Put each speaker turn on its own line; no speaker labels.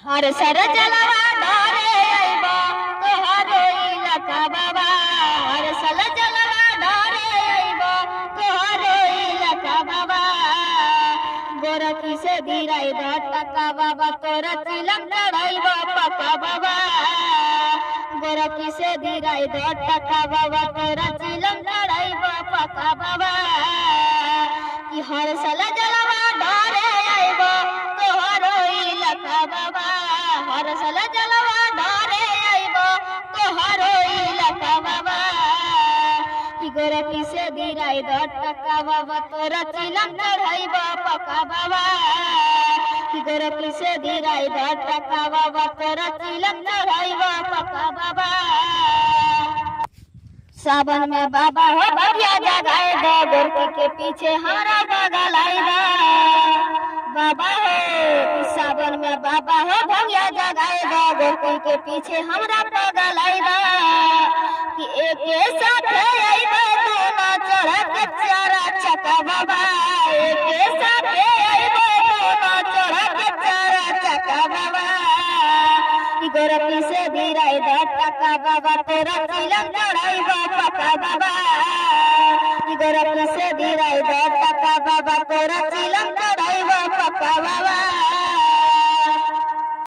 हर sir जलवा डरे अइबो तोहरो इलाका बाबा। हर सर जलवा डरे अइबो तोहरो इलाका बाबा। गोरखी से धीराई द टका बाबा तोरा चिलम चढ़ाइबो पका बाबा। गोरखी से धीराई द टका बाबा तोरा चिलम चढ़ाइबो पका बाबा। कि हर सल जलवा डरे अइबो तोहरो इलाका बाबा। हर सल जलवा डरे अइबो तोहरो इलाका बाबा। कि गोरखी से धीराई द टका बाबा तोरा चिलम चढ़ाइबो पका बाबा। कि गोरखी से धीराई द टका बाबा तोरा चिलम चढ़ाइबो पका बाबा। सावन में बाबा हो बढ़िया जगाए दे गोरखी के पीछे हमारा बगल आई दे बाबा हो। सावन में बाबा हो बढ़िया जगाए दे गोरखी के पीछे हमारा बगल आई दे। कि एक साथ आई दे दोनों चढ़ के चारा चका बाबा। एक साथ आई दे दोनों चढ़ के चारा चका बाबा। कि गोरखी से धीराई द टका बाबा तोरा चिलम चढ़ाइबो पका बाबा।